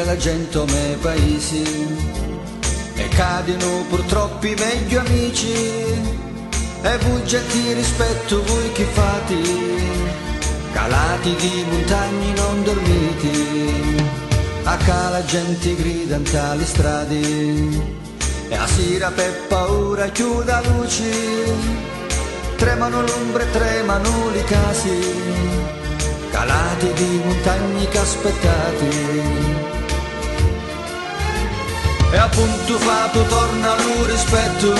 cada gente o me paesi e cadono purtroppo i meglio amici e vugge chi rispetto voi che fate calati di montagne non dormiti a cala gente grida in tali strade e a sera per paura chiuda luci tremano l'ombre tremano le case calati di montagne che aspettate e appunto fatto torna lo rispetto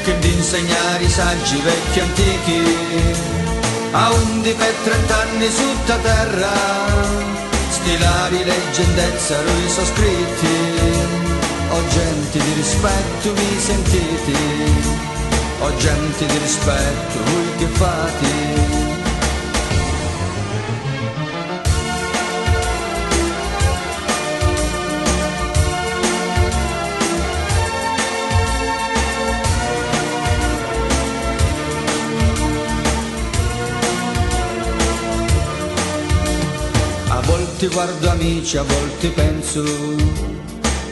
che di insegnare i saggi vecchi antichi a undi per 30 anni sotto terra stilari leggendezza lui sono scritti o gente di rispetto mi sentite o gente di rispetto voi che fate. A volte guardo amici, a volte penso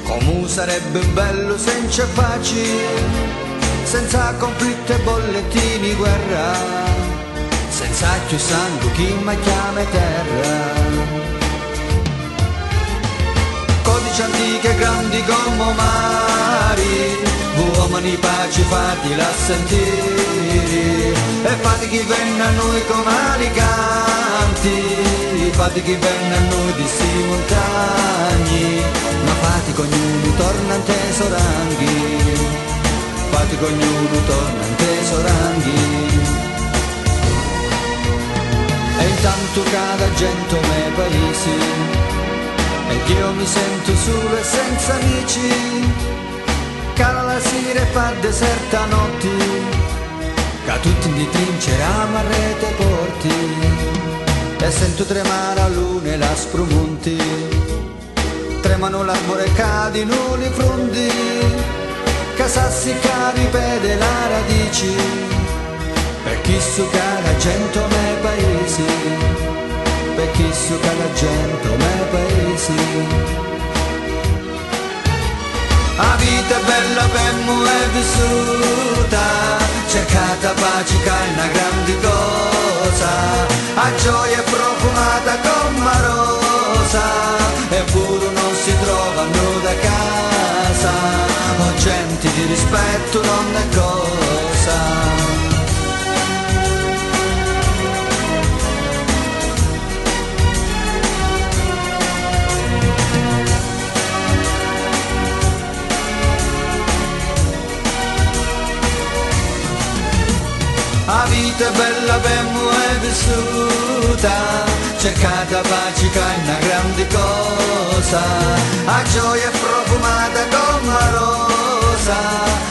come sarebbe bello senza pace, senza conflitti e bollettini guerra, senza più sangue chi mi chiama terra. Codici antichi e grandi come mari, uomini pace fatela sentire e fate chi venne a noi come alicanti. Fate che venga a noi di sti montagni, ma fate che ognuno torna in tesoranghi, fate che ognuno torna in tesoranghi. E intanto cada gente nei paesi, ed io mi sento solo e senza amici, cala la sera e fa deserta notte, che tutti in trinceriamo a rete porti. E sento tremare la luna e la sprumonti, tremano l'arbore e cadono le frondi, che sassi che ripete la radici, per chi su la gente nei paesi, per chi su la gente nei paesi. La vita è bella per me è vissuta, cercata pace che è una grande cosa, a gioia è profumata come rosa, eppure non si trovano da casa, o gente di rispetto non è cosa. La vita è bella per me è vissuta, cercata pace che è una grande cosa, la gioia è profumata come rosa,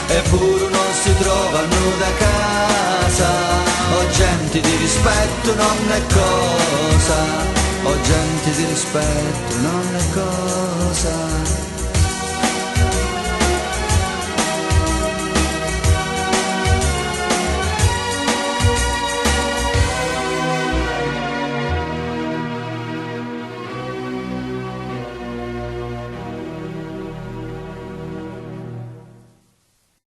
eppure non si trovano da casa, o gente di rispetto non è cosa, o gente di rispetto non è cosa.